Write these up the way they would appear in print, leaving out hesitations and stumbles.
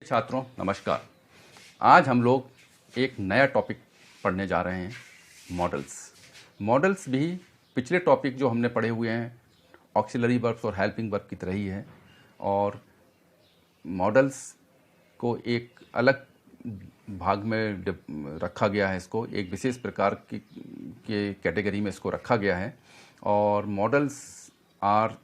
छात्रों नमस्कार। आज हम लोग एक नया टॉपिक पढ़ने जा रहे हैं, मॉडल्स भी पिछले टॉपिक जो हमने पढ़े हुए हैं ऑक्सिलरी वर्ब्स और हेल्पिंग वर्ब की तरह ही है, और मॉडल्स को एक अलग भाग में रखा गया है। इसको एक विशेष प्रकार के कैटेगरी में इसको रखा गया है। और models are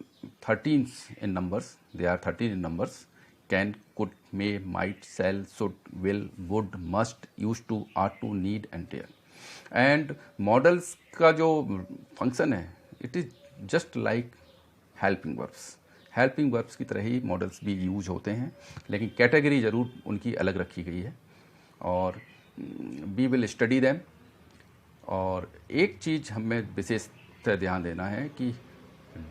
13 in numbers, they are 13 in numbers: can, could, may, might, shall, should, will, would, must, use to, are to, need and dare. And models का जो फंक्शन है, it is just like helping verbs की तरह ही models भी use होते हैं, लेकिन category ज़रूर उनकी अलग रखी गई है और वी विल स्टडी दैम। और एक चीज़ हमें विशेष ध्यान देना है कि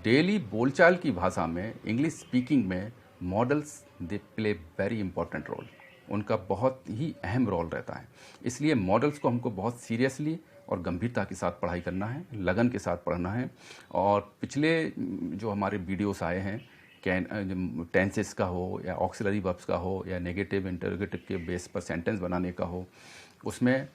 डेली बोलचाल की भाषा में, इंग्लिश स्पीकिंग में models they play very important role. उनका बहुत ही अहम रोल रहता है। इसलिए मॉडल्स को हमको बहुत सीरियसली और गंभीरता के साथ पढ़ाई करना है, लगन के साथ पढ़ना है। और पिछले जो हमारे वीडियोस आए हैं, टेंसेस का हो या ऑक्सिलरी वर्ब्स का हो या नेगेटिव इंटरोगेटिव के बेस पर सेंटेंस बनाने का हो, उसमें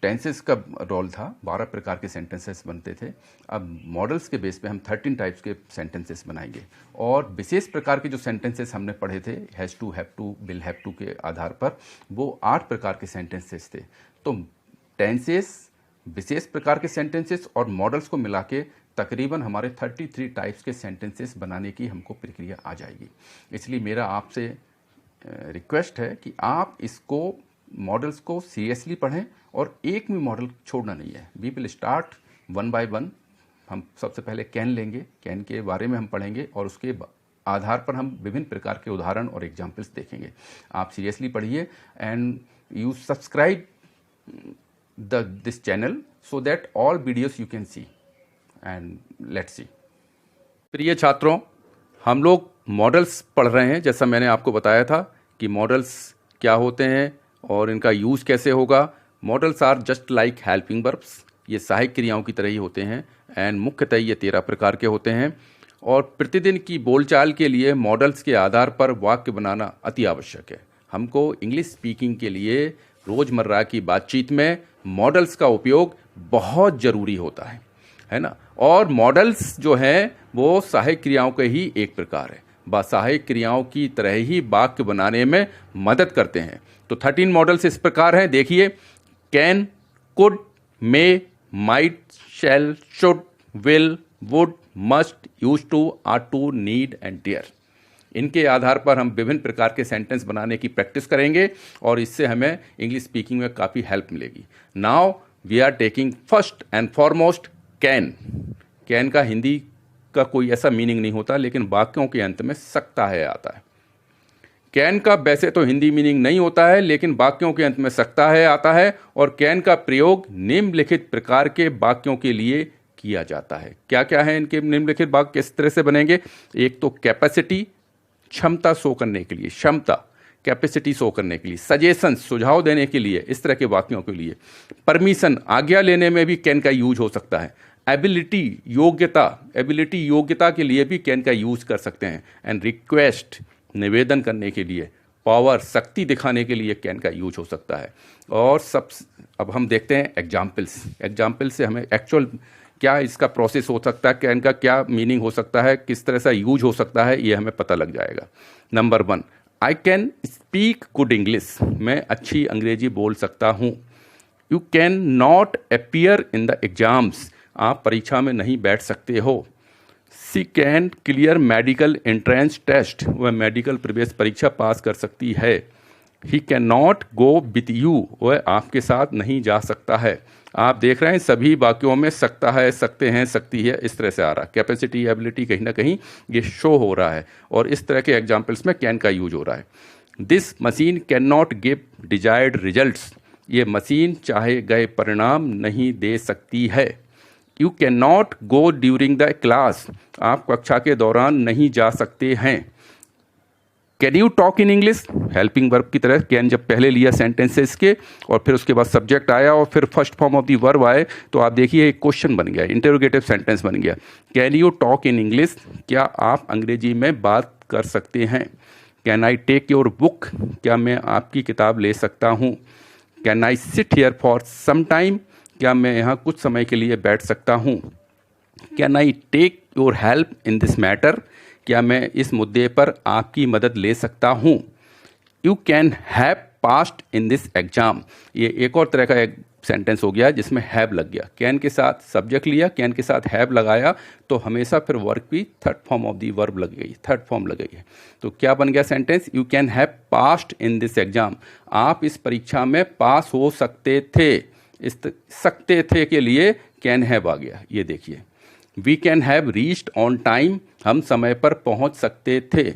टेंसेस का रोल था। 12 प्रकार के सेंटेंसेस बनते थे। अब मॉडल्स के बेस पे हम 13 टाइप्स के सेंटेंसेस बनाएंगे। और विशेष प्रकार के जो सेंटेंसेस हमने पढ़े थे, has to, have to, will have to के आधार पर, वो 8 प्रकार के सेंटेंसेस थे। तो टेंसेस, विशेष प्रकार के सेंटेंसेस और मॉडल्स को मिला के तकरीबन हमारे 33 टाइप्स के सेंटेंसेस बनाने की हमको प्रक्रिया आ जाएगी। इसलिए मेरा आपसे रिक्वेस्ट है कि आप इसको, मॉडल्स को सीरियसली पढ़ें और एक भी मॉडल छोड़ना नहीं है। We will start one by one. हम सबसे पहले कैन लेंगे, कैन के बारे में हम पढ़ेंगे और उसके आधार पर हम विभिन्न प्रकार के उदाहरण और एग्जाम्पल्स देखेंगे। आप सीरियसली पढ़िए and you subscribe this channel so that all videos you can see and let's see. प्रिय छात्रों, हम लोग मॉडल्स पढ़ रहे हैं। जैसा मैंने आपको बताया था कि मॉडल्स क्या होते हैं और इनका यूज़ कैसे होगा। Models are just like helping verbs. ये सहायक क्रियाओं की तरह ही होते हैं एंड मुख्यतः ये 13 प्रकार के होते हैं। और प्रतिदिन की बोलचाल के लिए मॉडल्स के आधार पर वाक्य बनाना अति आवश्यक है। हमको इंग्लिश स्पीकिंग के लिए रोज़मर्रा की बातचीत में मॉडल्स का उपयोग बहुत ज़रूरी होता है ना। और मॉडल्स जो हैं वो सहायक क्रियाओं के ही एक प्रकार है। सहायक क्रियाओं की तरह ही वाक्य बनाने में मदद करते हैं। तो 13 मॉडल्स इस प्रकार हैं, देखिए: can, could, may, might, shall, should, will, would, must, use to, are to, need and dare. इनके आधार पर हम विभिन्न प्रकार के सेंटेंस बनाने की प्रैक्टिस करेंगे और इससे हमें इंग्लिश स्पीकिंग में काफ़ी हेल्प मिलेगी। Now we are taking first and foremost can. Can का हिंदी का कोई ऐसा मीनिंग नहीं होता, लेकिन वाक्यों के अंत में सकता है आता है। कैन का वैसे तो हिंदी मीनिंग नहीं होता है, लेकिन वाक्यों के अंत में सकता है आता है। और कैन का प्रयोग निम्नलिखित प्रकार के वाक्यों के लिए किया जाता है। क्या क्या है इनके निम्नलिखित वाक्य, किस तरह से बनेंगे? एक तो कैपेसिटी, क्षमता शो करने के लिए, क्षमता, कैपेसिटी शो करने के लिए। सजेशन, सुझाव देने के लिए, इस तरह के वाक्यों के लिए। परमिशन, आज्ञा लेने में भी कैन का यूज हो सकता है। एबिलिटी, योग्यता, एबिलिटी, योग्यता के लिए भी कैन का यूज कर सकते हैं। एंड रिक्वेस्ट, निवेदन करने के लिए। पावर, शक्ति दिखाने के लिए कैन का यूज हो सकता है। और अब हम देखते हैं एग्जाम्पल्स। एग्जाम्पल से हमें एक्चुअल क्या इसका प्रोसेस हो सकता है, कैन का क्या मीनिंग हो सकता है, किस तरह से यूज हो सकता है, ये हमें पता लग जाएगा। Number 1, I can speak good English. मैं अच्छी अंग्रेजी बोल सकता हूँ। You can not appear in the exams. आप परीक्षा में नहीं बैठ सकते हो। She can clear medical entrance test. वह मेडिकल प्रवेश परीक्षा पास कर सकती है। He can not go with you. वह आपके साथ नहीं जा सकता है। आप देख रहे हैं सभी वाक्यों में सकता है, सकते हैं, सकती है, इस तरह से आ रहा है। कैपेसिटी, एबिलिटी कहीं ना कहीं ये शो हो रहा है और इस तरह के एग्जाम्पल्स में कैन का यूज हो रहा है। This machine can not give desired results. ये मशीन चाहे गए परिणाम नहीं दे सकती है। You can not go during the class. आप कक्षा के दौरान नहीं जा सकते हैं। Can you talk in English, helping verb की तरह कैन जब पहले लिया सेंटेंसेस के और फिर उसके बाद सब्जेक्ट आया और फिर first form of the verb आए, तो आप देखिए एक क्वेश्चन बन गया, इंटरोगेटिव सेंटेंस बन गया। Can you talk in English, क्या आप अंग्रेजी में बात कर सकते हैं। Can I take your book, क्या मैं आपकी किताब ले सकता हूँ। Can I sit here for some time, क्या मैं यहाँ कुछ समय के लिए बैठ सकता हूँ। Can I take your help in this matter, क्या मैं इस मुद्दे पर आपकी मदद ले सकता हूँ। You can have passed in this exam, ये एक और तरह का एक सेंटेंस हो गया जिसमें हैव लग गया। कैन के साथ सब्जेक्ट लिया, कैन के साथ हैव लगाया, तो हमेशा फिर वर्ब की third form of the verb लग गई, थर्ड फॉर्म लग गई है। तो क्या बन गया sentence, you can have passed in this exam, आप इस परीक्षा में पास हो सकते थे। इस सकते थे के लिए कैन हैव आ गया, ये देखिए। We can have reached on time, हम समय पर पहुंच सकते थे।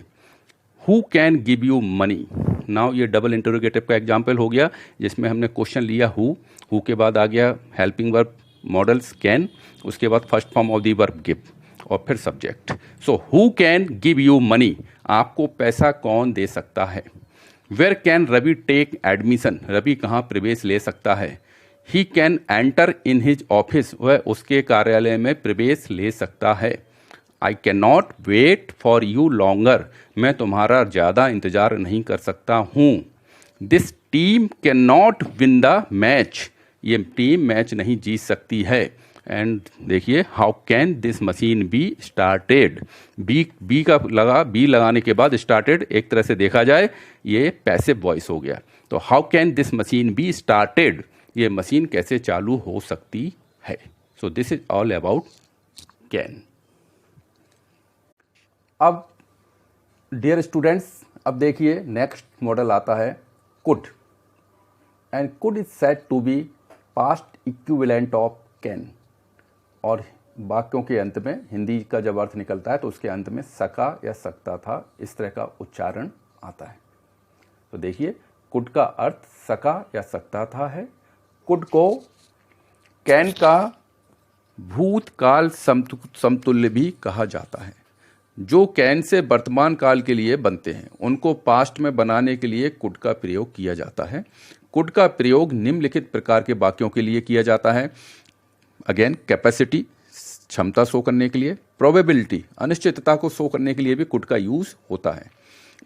Who can give you money, now ये डबल इंटरोगेटिव का एग्जाम्पल हो गया जिसमें हमने क्वेश्चन लिया हु के बाद आ गया हेल्पिंग वर्ब मॉडल्स कैन, उसके बाद first form of the verb give और फिर subject. So who can give you money, आपको पैसा कौन दे सकता है। Where can Ravi take admission, Ravi कहाँ प्रवेश ले सकता है। He can enter in his office, वह उसके कार्यालय में प्रवेश ले सकता है। I can not wait for you longer, मैं तुम्हारा ज़्यादा इंतज़ार नहीं कर सकता हूँ। This team can not win the match, ये टीम मैच नहीं जीत सकती है। एंड देखिए how can this machine be started, be का लगा, बी लगाने के बाद स्टार्टेड, एक तरह से देखा जाए ये पैसिव वॉइस हो गया। तो how can this machine be started, ये मशीन कैसे चालू हो सकती है। So this is all about can. अब डियर स्टूडेंट्स, अब देखिए नेक्स्ट मॉडल आता है could, and could is said to be past equivalent of can. और वाक्यों के अंत में हिंदी का जब अर्थ निकलता है तो उसके अंत में सका या सकता था, इस तरह का उच्चारण आता है। तो देखिए कुड का अर्थ सका या सकता था है। कुड को कैन का भूतकाल समतुल्य भी कहा जाता है। जो कैन से वर्तमान काल के लिए बनते हैं उनको पास्ट में बनाने के लिए कुड का प्रयोग किया जाता है। कुड का प्रयोग निम्नलिखित प्रकार के वाक्यों के लिए किया जाता है। अगेन कैपेसिटी, क्षमता शो करने के लिए। प्रोबेबिलिटी, अनिश्चितता को शो करने के लिए भी कुड का यूज होता है।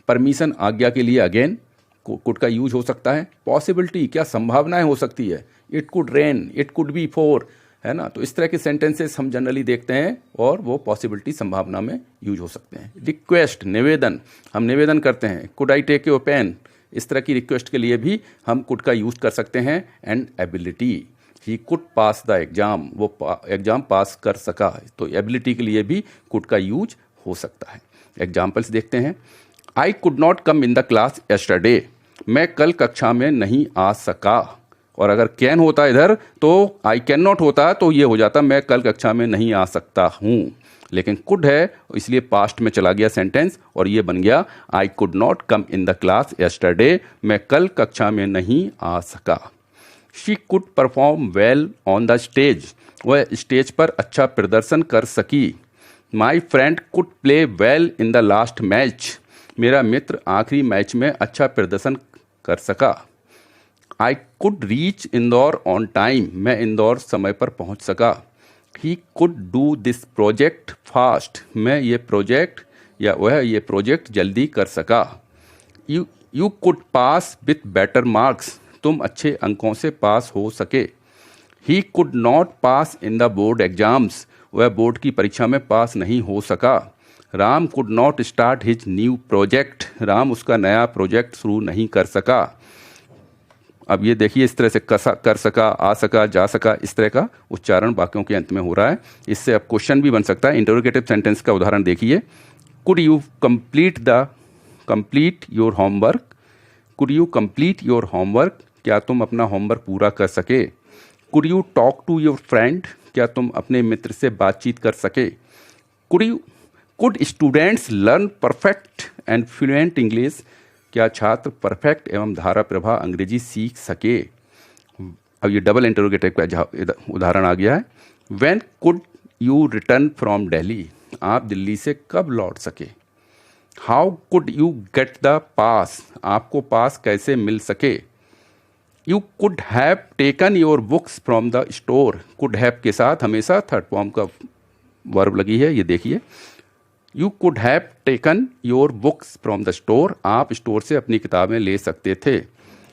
परमिशन, आज्ञा के लिए अगेन कुड का यूज हो सकता है। पॉसिबिलिटी, क्या संभावनाएं हो सकती है। It could rain, it could be four, है ना। तो इस तरह के सेंटेंसेस हम जनरली देखते हैं और वो पॉसिबिलिटी, संभावना में यूज हो सकते हैं। रिक्वेस्ट, निवेदन, हम निवेदन करते हैं। Could I take your pen, इस तरह की रिक्वेस्ट के लिए भी हम कुड का यूज कर सकते हैं। And ability, he could pass the exam, वो एग्जाम पास कर सका, तो एबिलिटी के लिए भी कुड का यूज हो सकता है। एग्जाम्पल्स देखते हैं। I could not come in the class yesterday, मैं कल कक्षा में नहीं आ सका। और अगर कैन होता इधर तो आई कैन नॉट होता तो ये हो जाता मैं कल कक्षा में नहीं आ सकता हूँ, लेकिन कुड है इसलिए पास्ट में चला गया सेंटेंस और ये बन गया I could not come in the class yesterday, मैं कल कक्षा में नहीं आ सका। She could perform well on the stage, वह स्टेज पर अच्छा प्रदर्शन कर सकी। My friend could play well in the last match, मेरा मित्र आखिरी मैच में अच्छा प्रदर्शन कर सका। I could reach Indore on time, मैं इंदौर समय पर पहुंच सका। He could do this project fast, मैं ये प्रोजेक्ट या वह ये प्रोजेक्ट जल्दी कर सका। You could pass with better marks, तुम अच्छे अंकों से पास हो सके। He could not pass in the board exams, वह बोर्ड की परीक्षा में पास नहीं हो सका। Ram could not start his new project, Ram उसका नया प्रोजेक्ट शुरू नहीं कर सका। अब ये देखिए इस तरह से कर सका, आ सका, जा सका, इस तरह का उच्चारण वाक्यों के अंत में हो रहा है। इससे अब क्वेश्चन भी बन सकता है। इंटरोगेटिव सेंटेंस का उदाहरण देखिए। Could you complete your homework, could you complete your homework, क्या तुम अपना होमवर्क पूरा कर सके। Could you talk to your friend, क्या तुम अपने मित्र से बातचीत कर सके। Could students learn perfect and fluent English, क्या छात्र परफेक्ट एवं धारा प्रभा अंग्रेजी सीख सके। अब ये डबल इंटरोगेटिव का उदाहरण आ गया है। When could you return from Delhi, आप दिल्ली से कब लौट सके। How could you get the pass, आपको पास कैसे मिल सके। You could have taken your books from the store, could have के साथ हमेशा थर्ड फॉर्म का वर्ब लगी है, ये देखिए। You could have taken your books from the store, आप स्टोर से अपनी किताबें ले सकते थे।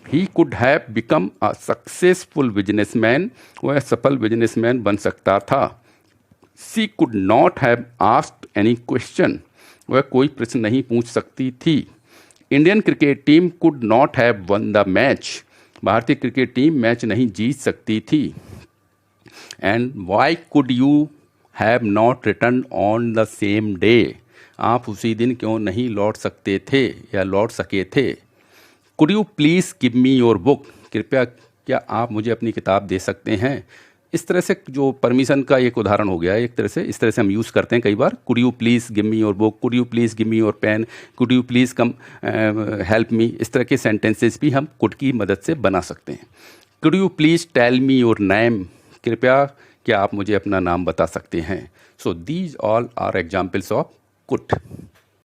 He could have become a successful businessman, वह सफल बिजनेसमैन बन सकता था। She could not have asked any question, वह कोई प्रश्न नहीं पूछ सकती थी। Indian cricket team could not have one the match, भारतीय क्रिकेट टीम मैच नहीं जीत सकती थी। And Y could you have not return on the same day, आप उसी दिन क्यों नहीं लौट सकते थे या लौट सके थे। Could you please give me your book, कृपया क्या आप मुझे अपनी किताब दे सकते हैं। इस तरह से जो परमिशन का एक उदाहरण हो गया, एक तरह से इस तरह से हम यूज़ करते हैं कई बार। Could you please give me your book, could you please give me your pen, could you please come help me, इस तरह के सेंटेंसेस भी हम कुड की मदद से बना सकते हैं। Could you please tell me your name, कृपया क्या आप मुझे अपना नाम बता सकते हैं। So these all are examples of could.